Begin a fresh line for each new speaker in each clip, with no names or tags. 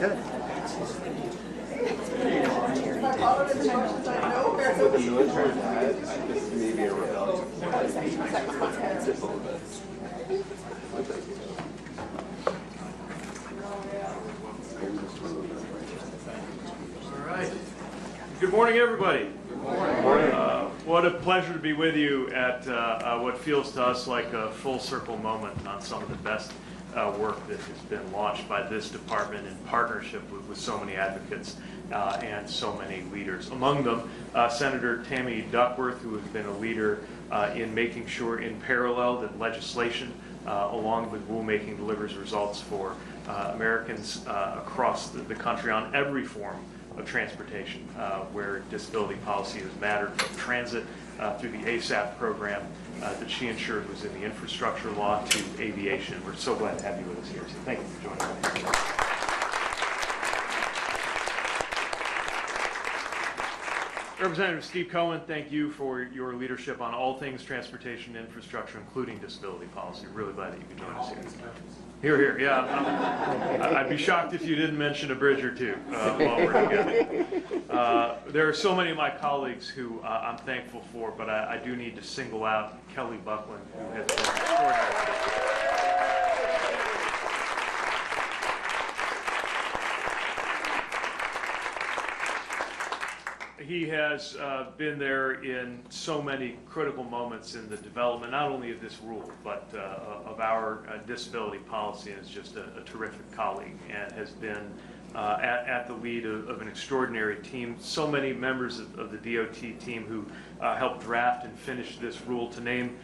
Good.
This may be a rebellion.
All right. Good morning, everybody.
Good morning.
What a pleasure to be with you at what feels to us like a full circle moment on some of the best work that has been launched by this department in partnership with so many advocates and so many leaders. Among them, Senator Tammy Duckworth, who has been a leader in making sure in parallel that legislation along with rulemaking delivers results for Americans across the country on every form of transportation where disability policy has mattered, from transit through the ASAP program that she ensured was in the infrastructure law to aviation. We're so glad to have you with us here. So thank you for joining us. Representative Steve Cohen, thank you for your leadership on all things transportation infrastructure, including disability policy. Really glad that you could join us here. Here, here, yeah. I'd be shocked if you didn't mention a bridge or two while we're together. There are so many of my colleagues who I'm thankful for, but I do need to single out Kelly Buckland, who has been extraordinary. He has been there in so many critical moments in the development, not only of this rule, but of our disability policy, and is just a terrific colleague and has been at the lead of an extraordinary team. So many members of the DOT team who helped draft and finish this rule, to name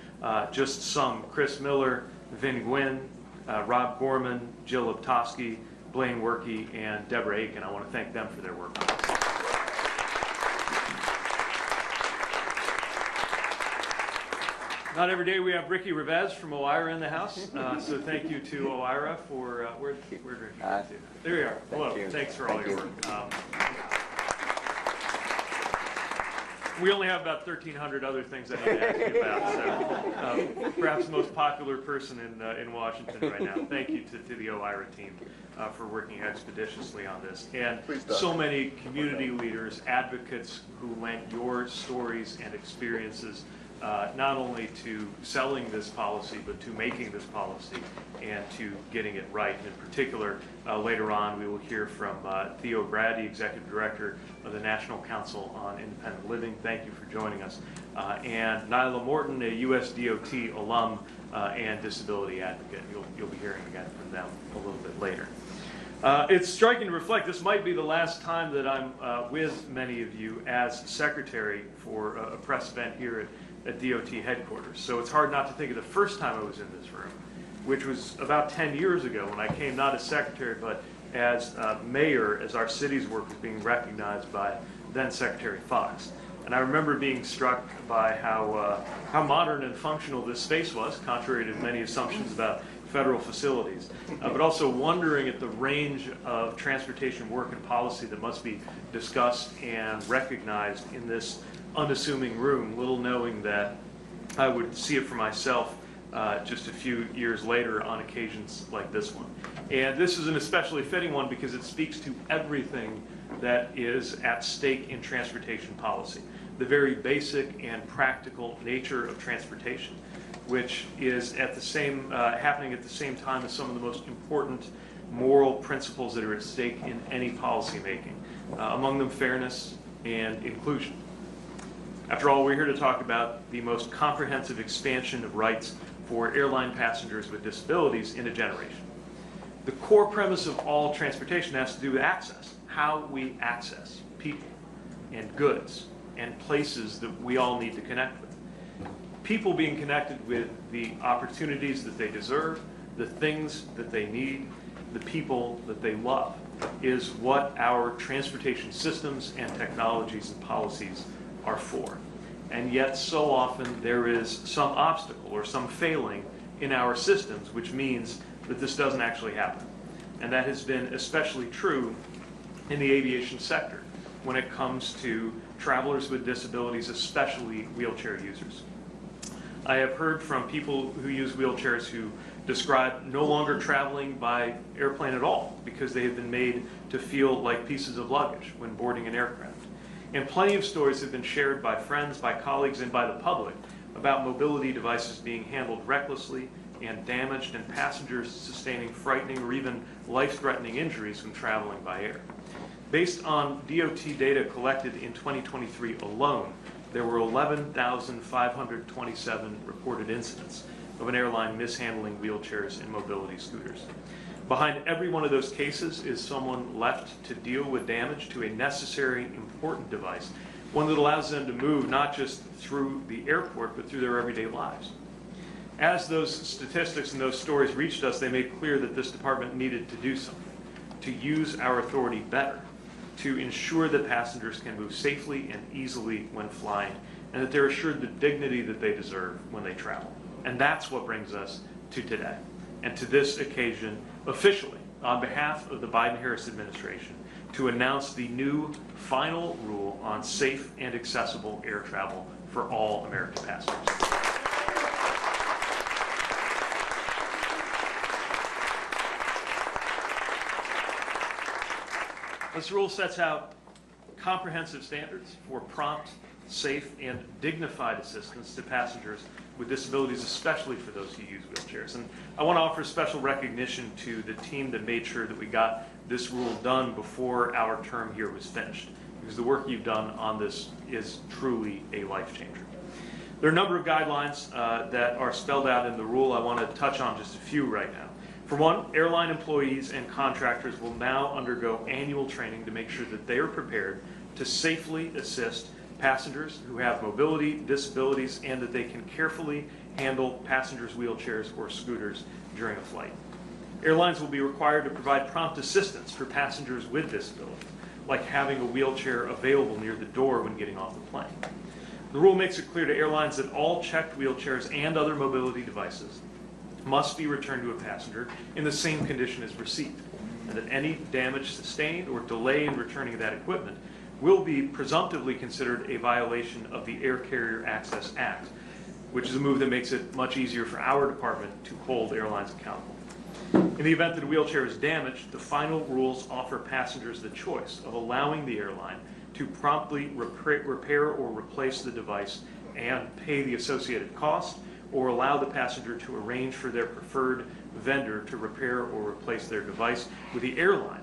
just some: Chris Miller, Vin Gwynn, Rob Gorman, Jill Optosky, Blaine Werke, and Deborah Aiken. I want to thank them for their work. Not every day we have Ricky Revesz from OIRA in the house, so thank you to OIRA for, where'd Ricky go to? There you are. Hello. Thanks for all your work. We only have about 1,300 other things I need to ask you about, so perhaps the most popular person in Washington right now. Thank you to the OIRA team for working expeditiously on this. And so many community leaders, advocates who lent your stories and experiences not only to selling this policy, but to making this policy and to getting it right. And in particular, later on, we will hear from Theo Brady, Executive Director of the National Council on Independent Living. Thank you for joining us. And Nyla Morton, a US DOT alum and disability advocate. You'll be hearing again from them a little bit later. It's striking to reflect, this might be the last time that I'm with many of you as secretary for a press event here at DOT headquarters. So it's hard not to think of the first time I was in this room, which was about 10 years ago when I came not as secretary, but as mayor, as our city's work was being recognized by then Secretary Fox. And I remember being struck by how modern and functional this space was, contrary to many assumptions about federal facilities, but also wondering at the range of transportation work and policy that must be discussed and recognized in this unassuming room, little knowing that I would see it for myself just a few years later on occasions like this one. And this is an especially fitting one because it speaks to everything that is at stake in transportation policy. The very basic and practical nature of transportation, which is at the same, happening at the same time as some of the most important moral principles that are at stake in any policy making, among them fairness and inclusion. After all, we're here to talk about the most comprehensive expansion of rights for airline passengers with disabilities in a generation. The core premise of all transportation has to do with access, how we access people and goods and places that we all need to connect with. People being connected with the opportunities that they deserve, the things that they need, the people that they love, is what our transportation systems and technologies and policies are for. And yet so often there is some obstacle or some failing in our systems, which means that this doesn't actually happen. And that has been especially true in the aviation sector when it comes to travelers with disabilities, especially wheelchair users. I have heard from people who use wheelchairs who describe no longer traveling by airplane at all because they have been made to feel like pieces of luggage when boarding an aircraft. And plenty of stories have been shared by friends, by colleagues, and by the public about mobility devices being handled recklessly and damaged, and passengers sustaining frightening or even life-threatening injuries when traveling by air. Based on DOT data collected in 2023 alone, there were 11,527 reported incidents of an airline mishandling wheelchairs and mobility scooters. Behind every one of those cases is someone left to deal with damage to a necessary, important device, one that allows them to move not just through the airport, but through their everyday lives. As those statistics and those stories reached us, they made clear that this department needed to do something, to use our authority better, to ensure that passengers can move safely and easily when flying, and that they're assured the dignity that they deserve when they travel. And that's what brings us to today, and to this occasion, officially, on behalf of the Biden-Harris administration, to announce the new final rule on safe and accessible air travel for all American passengers. This rule sets out comprehensive standards for prompt, safe, and dignified assistance to passengers with disabilities, especially for those who use wheelchairs. And I want to offer special recognition to the team that made sure that we got this rule done before our term here was finished, because the work you've done on this is truly a life changer. There are a number of guidelines that are spelled out in the rule. I want to touch on just a few right now. For one, airline employees and contractors will now undergo annual training to make sure that they are prepared to safely assist passengers who have mobility, disabilities, and that they can carefully handle passengers' wheelchairs or scooters during a flight. Airlines will be required to provide prompt assistance for passengers with disabilities, like having a wheelchair available near the door when getting off the plane. The rule makes it clear to airlines that all checked wheelchairs and other mobility devices must be returned to a passenger in the same condition as received, and that any damage sustained or delay in returning that equipment will be presumptively considered a violation of the Air Carrier Access Act, which is a move that makes it much easier for our department to hold airlines accountable. In the event that a wheelchair is damaged, the final rules offer passengers the choice of allowing the airline to promptly repair or replace the device and pay the associated cost, or allow the passenger to arrange for their preferred vendor to repair or replace their device, with the airline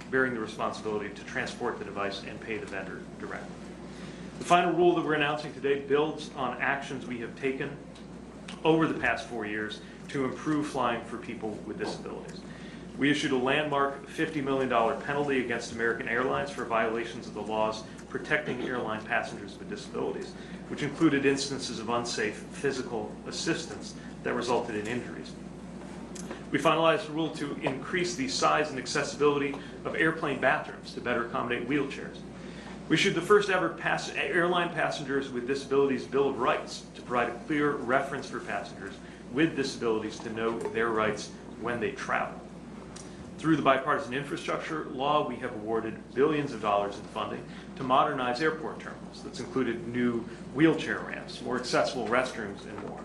bearing the responsibility to transport the device and pay the vendor directly. The final rule that we're announcing today builds on actions we have taken over the past 4 years to improve flying for people with disabilities. We issued a landmark $50 million penalty against American Airlines for violations of the laws protecting airline passengers with disabilities, which included instances of unsafe physical assistance that resulted in injuries. We finalized a rule to increase the size and accessibility of airplane bathrooms to better accommodate wheelchairs. We issued the first ever airline passengers with disabilities Bill of Rights to provide a clear reference for passengers with disabilities to know their rights when they travel. Through the bipartisan infrastructure law, we have awarded billions of dollars in funding to modernize airport terminals. That's included new wheelchair ramps, more accessible restrooms, and more.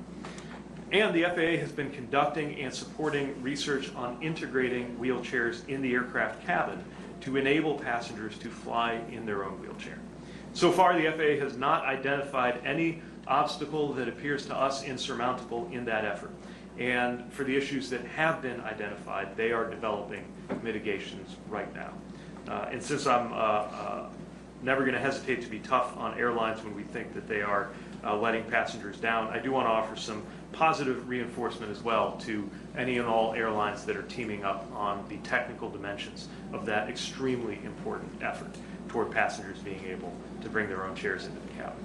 And the FAA has been conducting and supporting research on integrating wheelchairs in the aircraft cabin to enable passengers to fly in their own wheelchair. So far, the FAA has not identified any obstacle that appears to us insurmountable in that effort. And for the issues that have been identified, they are developing mitigations right now. And since I'm never going to hesitate to be tough on airlines when we think that they are letting passengers down, I do want to offer some positive reinforcement as well to any and all airlines that are teaming up on the technical dimensions of that extremely important effort toward passengers being able to bring their own chairs into the cabin.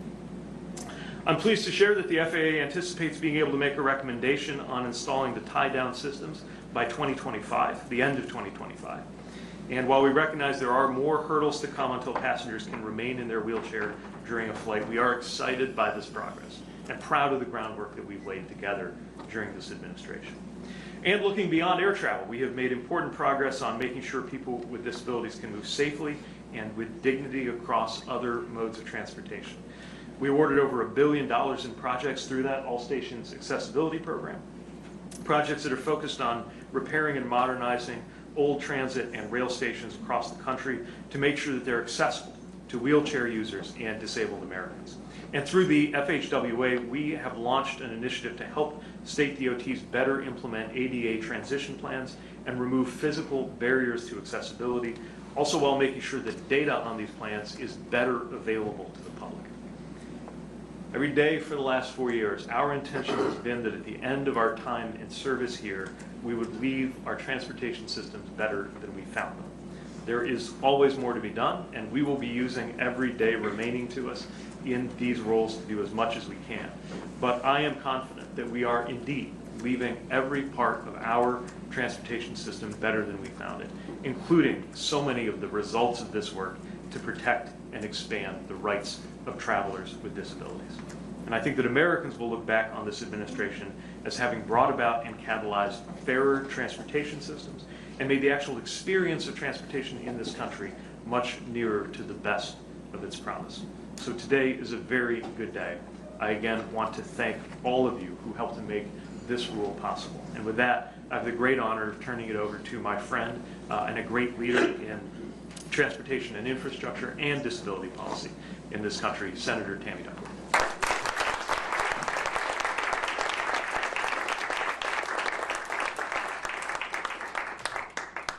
I'm pleased to share that the FAA anticipates being able to make a recommendation on installing the tie-down systems by 2025, the end of 2025. And while we recognize there are more hurdles to come until passengers can remain in their wheelchair during a flight, we are excited by this progress and proud of the groundwork that we've laid together during this administration. And looking beyond air travel, we have made important progress on making sure people with disabilities can move safely and with dignity across other modes of transportation. We awarded over $1 billion in projects through that All Stations Accessibility Program, projects that are focused on repairing and modernizing old transit and rail stations across the country to make sure that they're accessible to wheelchair users and disabled Americans. And through the FHWA, we have launched an initiative to help state DOTs better implement ADA transition plans and remove physical barriers to accessibility, also while making sure that data on these plans is better available to the public. Every day for the last 4 years, our intention has been that at the end of our time in service here, we would leave our transportation systems better than we found them. There is always more to be done, and we will be using every day remaining to us in these roles to do as much as we can. But I am confident that we are indeed leaving every part of our transportation system better than we found it, including so many of the results of this work to protect and expand the rights of travelers with disabilities. And I think that Americans will look back on this administration as having brought about and catalyzed fairer transportation systems and made the actual experience of transportation in this country much nearer to the best of its promise. So today is a very good day. I again want to thank all of you who helped to make this rule possible. And with that, I have the great honor of turning it over to my friend and a great leader in transportation and infrastructure and disability policy in this country, Senator Tammy Duckworth.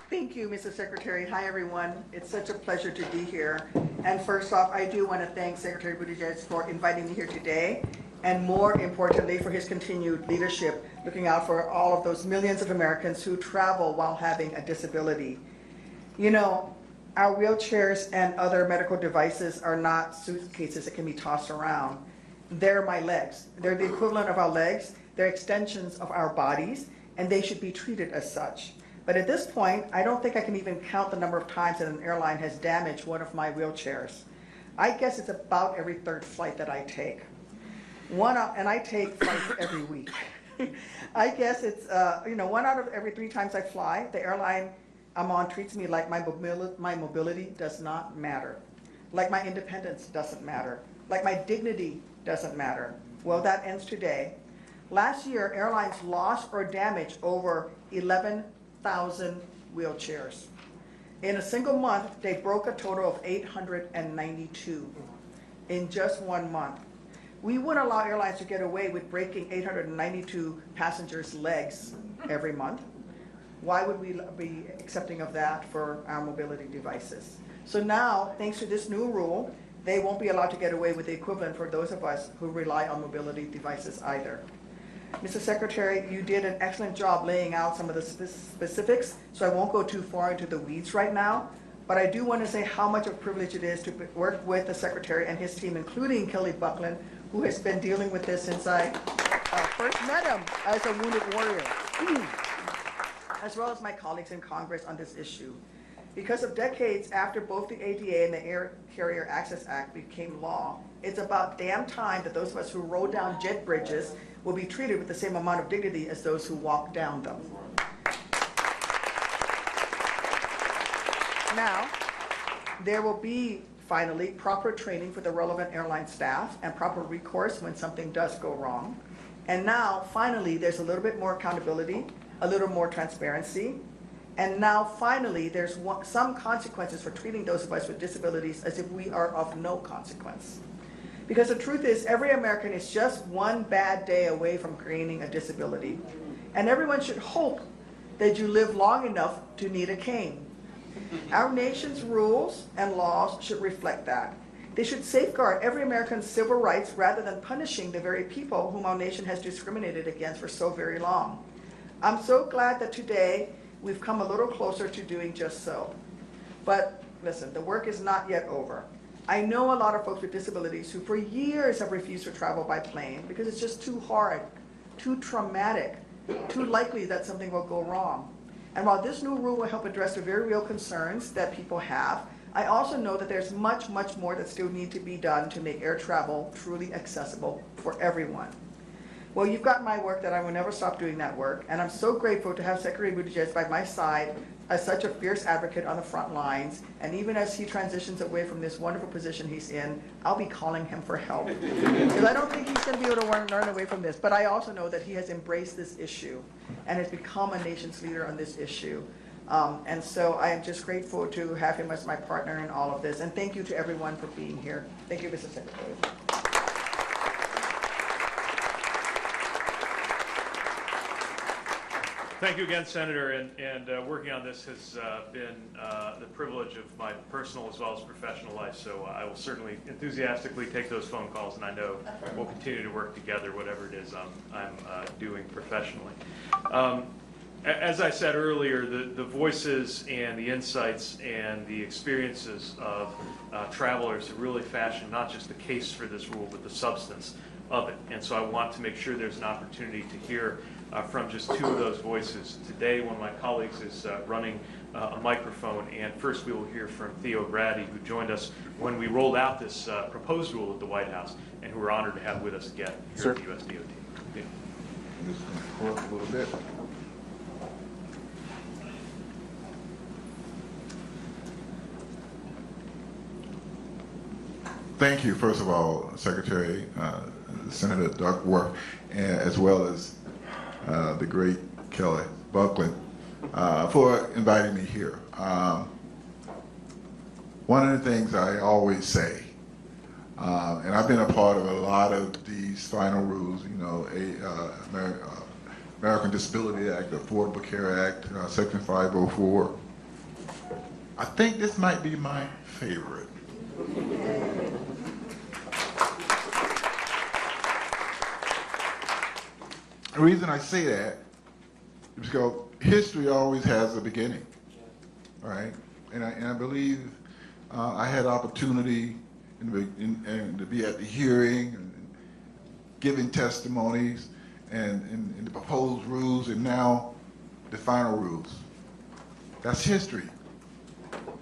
Thank you, Mr. Secretary. Hi, everyone. It's such a pleasure to be here. And first off, I do want to thank Secretary Buttigieg for inviting me here today, and more importantly, for his continued leadership, looking out for all of those millions of Americans who travel while having a disability. You know, our wheelchairs and other medical devices are not suitcases that can be tossed around. They're my legs. They're the equivalent of our legs. They're extensions of our bodies, and they should be treated as such. But at this point, I don't think I can even count the number of times that an airline has damaged one of my wheelchairs. I guess it's about every third flight that I take. And I take flights every week. I guess it's, 1 out of every 3 times I fly, the airline I'm on treats me like my mobility does not matter. Like my independence doesn't matter. Like my dignity doesn't matter. Well, that ends today. Last year, airlines lost or damaged over 11,000 wheelchairs. In a single month, they broke a total of 892 in just 1 month. We wouldn't allow airlines to get away with breaking 892 passengers' legs every month. Why would we be accepting of that for our mobility devices? So now, thanks to this new rule, they won't be allowed to get away with the equivalent for those of us who rely on mobility devices either. Mr. Secretary, you did an excellent job laying out some of the specifics, so I won't go too far into the weeds right now, but I do want to say how much of a privilege it is to work with the Secretary and his team, including Kelly Buckland, who has been dealing with this since I first met him as a wounded warrior, as well as my colleagues in Congress on this issue. Because of decades after both the ADA and the Air Carrier Access Act became law, it's about damn time that those of us who rode down jet bridges will be treated with the same amount of dignity as those who walk down them. Now, there will be, finally, proper training for the relevant airline staff and proper recourse when something does go wrong. And now, finally, there's a little bit more accountability, a little more transparency, and now, finally, there's some consequences for treating those of us with disabilities as if we are of no consequence. Because the truth is, every American is just one bad day away from gaining a disability. And everyone should hope that you live long enough to need a cane. Our nation's rules and laws should reflect that. They should safeguard every American's civil rights rather than punishing the very people whom our nation has discriminated against for so very long. I'm so glad that today we've come a little closer to doing just so. But listen, the work is not yet over. I know a lot of folks with disabilities who for years have refused to travel by plane because it's just too hard, too traumatic, too likely that something will go wrong. And while this new rule will help address the very real concerns that people have, I also know that there's much, much more that still needs to be done to make air travel truly accessible for everyone. Well, you've got my work that I will never stop doing that work, and I'm so grateful to have Secretary Buttigieg by my side as such a fierce advocate on the front lines. And even as he transitions away from this wonderful position he's in, I'll be calling him for help. Because I don't think he's going to be able to learn away from this. But I also know that he has embraced this issue and has become a nation's leader on this issue. And so I am just grateful to have him as my partner in all of this. And thank you to everyone for being here. Thank you, Mr. Secretary.
Thank you again, Senator, and working on this has been the privilege of my personal as well as professional life, so I will certainly enthusiastically take those phone calls, and I know we'll continue to work together, whatever it is I'm doing professionally. As I said earlier, the voices and the insights and the experiences of travelers have really fashioned not just the case for this rule, but the substance of it, and so I want to make sure there's an opportunity to hear from just two of those voices. Today, one of my colleagues is running a microphone, and first we will hear from Theo Grady, who joined us when we rolled out this proposed rule at the White House, and who we're honored to have with us again here at the USDOT. Yeah.
Just going to a little bit. Thank you, first of all, Secretary Senator Duckworth, as well as the great Kelly Buckland, for inviting me here. One of the things I always say, and I've been a part of a lot of these final rules, you know, American Disability Act, the Affordable Care Act, Section 504. I think this might be my favorite. The reason I say that is because history always has a beginning, right? And I believe I had opportunity to be at the hearing, and giving testimonies, and the proposed rules, and now the final rules. That's history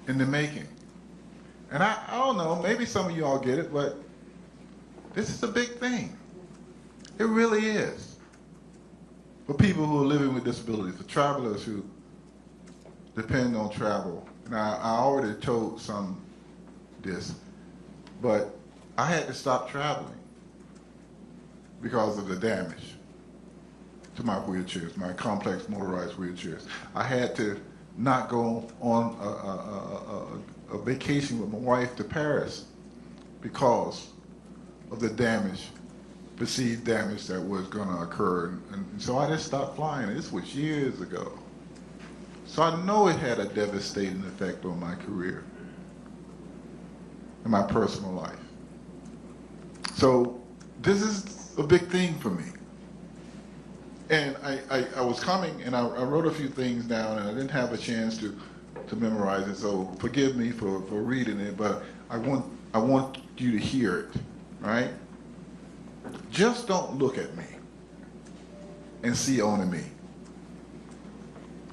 in the making. And I don't know, maybe some of you all get it, but this is a big thing. It really is. For people who are living with disabilities, for travelers who depend on travel. And I already told some this, but I had to stop traveling because of the damage to my wheelchairs, my complex motorized wheelchairs. I had to not go on a vacation with my wife to Paris because of the damage, perceived damage that was going to occur. And so I just stopped flying. This was years ago. So I know it had a devastating effect on my career and my personal life. So this is a big thing for me. And I was coming, and I wrote a few things down, and I didn't have a chance to memorize it, so forgive me for reading it, but I want you to hear it, right? Just don't look at me and see only me,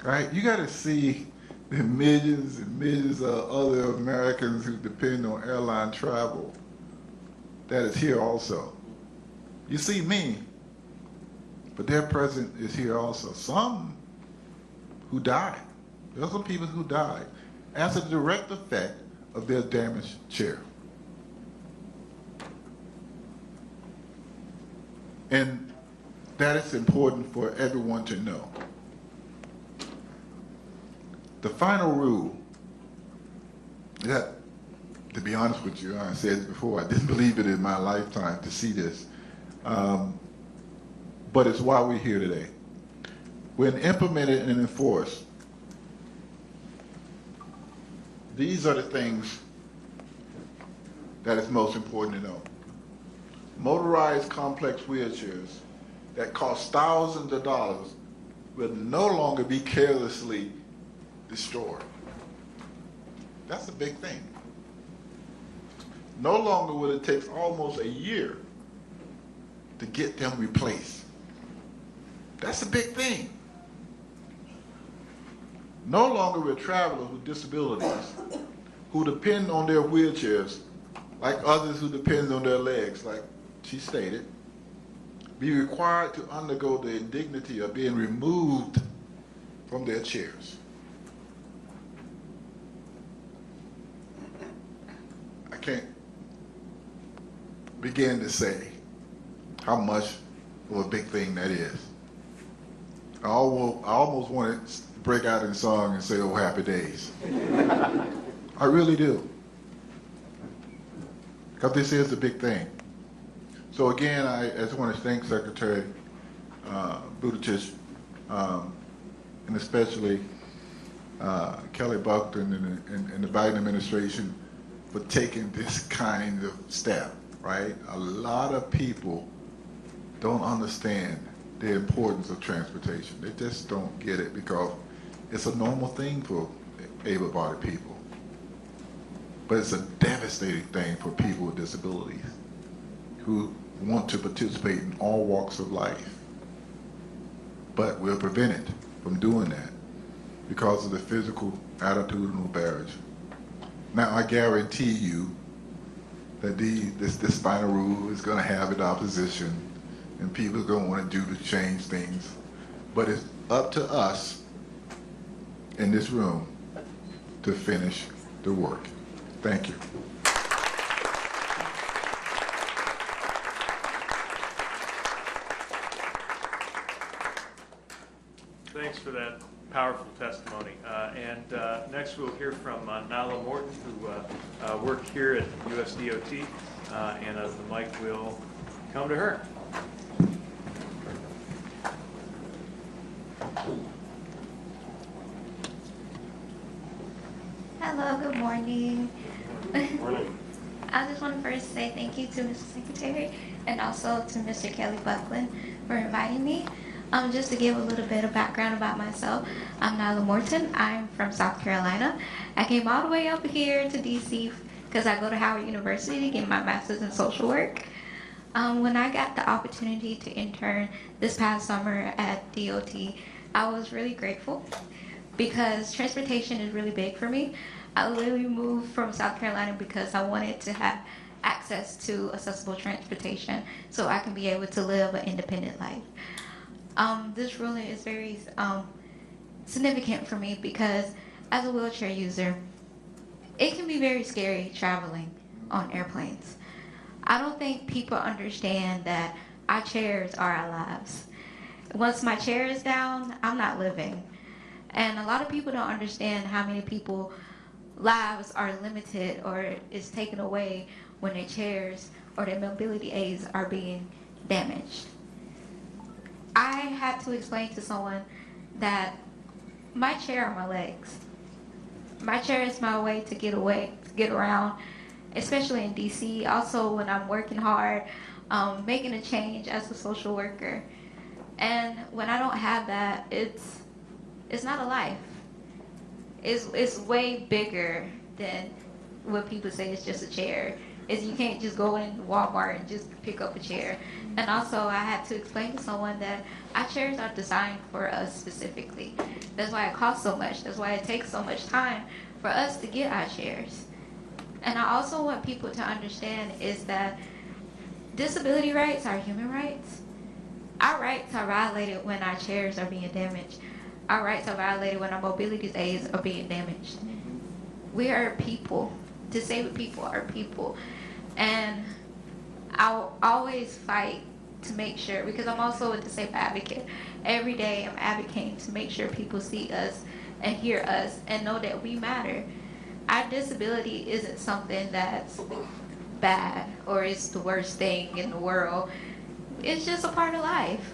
right? You got to see the millions and millions of other Americans who depend on airline travel that is here also. You see me, but their presence is here also. Some who died. There are some people who died as a direct effect of their damaged chair. And that is important for everyone to know. The final rule, that, to be honest with you, I said it before, I didn't believe it in my lifetime to see this, but it's why we're here today. When implemented and enforced, these are the things that is most important to know. Motorized complex wheelchairs that cost thousands of dollars will no longer be carelessly destroyed. That's a big thing. No longer will it take almost a year to get them replaced. That's a big thing. No longer will travelers with disabilities who depend on their wheelchairs, like others who depend on their legs, like she stated, be required to undergo the indignity of being removed from their chairs. can't begin to say how much of a big thing that is. I almost want to break out in song and say, "Oh, happy days." I really do. Because this is a big thing. So again, I just want to thank Secretary Buttigieg, and especially Kelly Buckton and the Biden administration for taking this kind of step, right? A lot of people don't understand the importance of transportation. They just don't get it because it's a normal thing for able-bodied people. But it's a devastating thing for people with disabilities who want to participate in all walks of life. But we're prevented from doing that because of the physical attitudinal barriers. Now, I guarantee you that this final rule is going to have an opposition, and people are going to want to do to change things. But it's up to us in this room to finish the work. Thank you.
Thanks for that powerful testimony. Next we'll hear from Nala Morton, who worked here at USDOT, and the mic will come to her.
Hello, good morning.
Morning.
I just want to first say thank you to Mr. Secretary and also to Mr. Kelly Buckland for inviting me. Just to give a little bit of background about myself, I'm Nyla Morton. I'm from South Carolina. I came all the way up here to DC because I go to Howard University to get my master's in social work. When I got the opportunity to intern this past summer at DOT, I was really grateful because transportation is really big for me. I literally moved from South Carolina because I wanted to have access to accessible transportation so I can be able to live an independent life. This ruling is very significant for me because as a wheelchair user, it can be very scary traveling on airplanes. I don't think people understand that our chairs are our lives. Once my chair is down, I'm not living. And a lot of people don't understand how many people lives are limited or is taken away when their chairs or their mobility aids are being damaged. I had to explain to someone that my chair are my legs. My chair is my way to get away, to get around, especially in DC. Also when I'm working hard, making a change as a social worker. And when I don't have that, it's not a life. It's way bigger than what people say it's just a chair. You can't just go in Walmart and just pick up a chair. And also I had to explain to someone that our chairs are designed for us specifically. That's why it costs so much. That's why it takes so much time for us to get our chairs. And I also want people to understand is that disability rights are human rights. Our rights are violated when our chairs are being damaged. Our rights are violated when our mobility aids are being damaged. We are people. Disabled people are people. And I'll always fight to make sure, because I'm also a disabled advocate. Every day I'm advocating to make sure people see us and hear us and know that we matter. Our disability isn't something that's bad or is the worst thing in the world. It's just a part of life.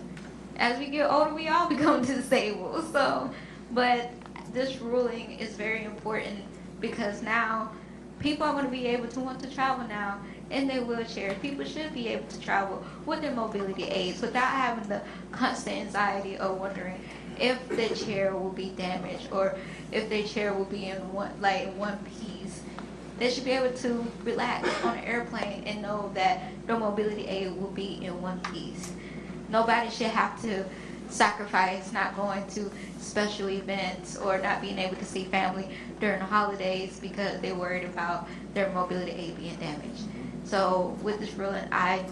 As we get older, we all become disabled. But this ruling is very important because now people are going to be able to want to travel now in their wheelchairs. People should be able to travel with their mobility aids without having the constant anxiety of wondering if their chair will be damaged or if their chair will be in one piece. They should be able to relax on an airplane and know that their mobility aid will be in one piece. Nobody should have to sacrifice not going to special events or not being able to see family during the holidays because they're worried about their mobility aid being damaged. So with this ruling, I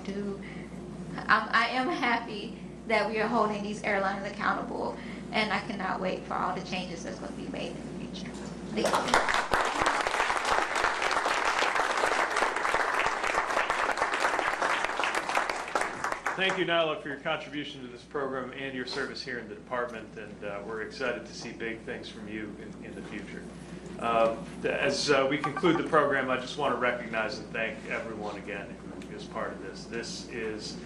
am happy that we are holding these airlines accountable, and I cannot wait for all the changes that's going to be made in the future. Thank you.
thank you, Nyla, for your contribution to this program and your service here in the department, and we're excited to see big things from you in the future. As we conclude the program, I just want to recognize and thank everyone again who is part of this. This is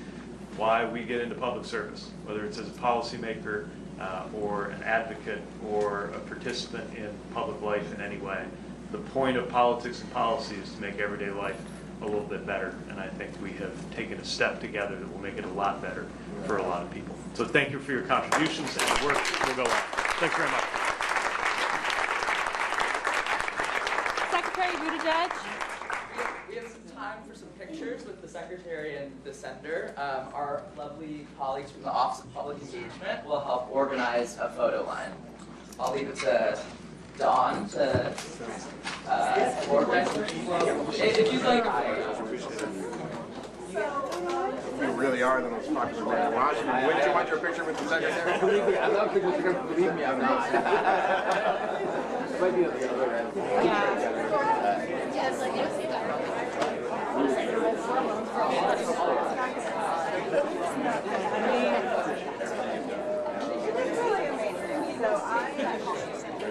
why we get into public service, whether it's as a policymaker or an advocate or a participant in public life in any way. The point of politics and policy is to make everyday life a little bit better, and I think we have taken a step together that will make it a lot better for a lot of people. So thank you for your contributions, and the work will go on. Thanks very much.
Secretary Buttigieg.
We have some time for some pictures with the Secretary and the Senator. Our lovely colleagues from the Office of Public Engagement will help organize a photo line. I'll leave it to Dawn to organize the if you'd like.
We really are the most popular man in Washington. Wouldn't you want your picture with the Secretary?
Believe me, I'm not. Believe me, I'm not.
Yeah.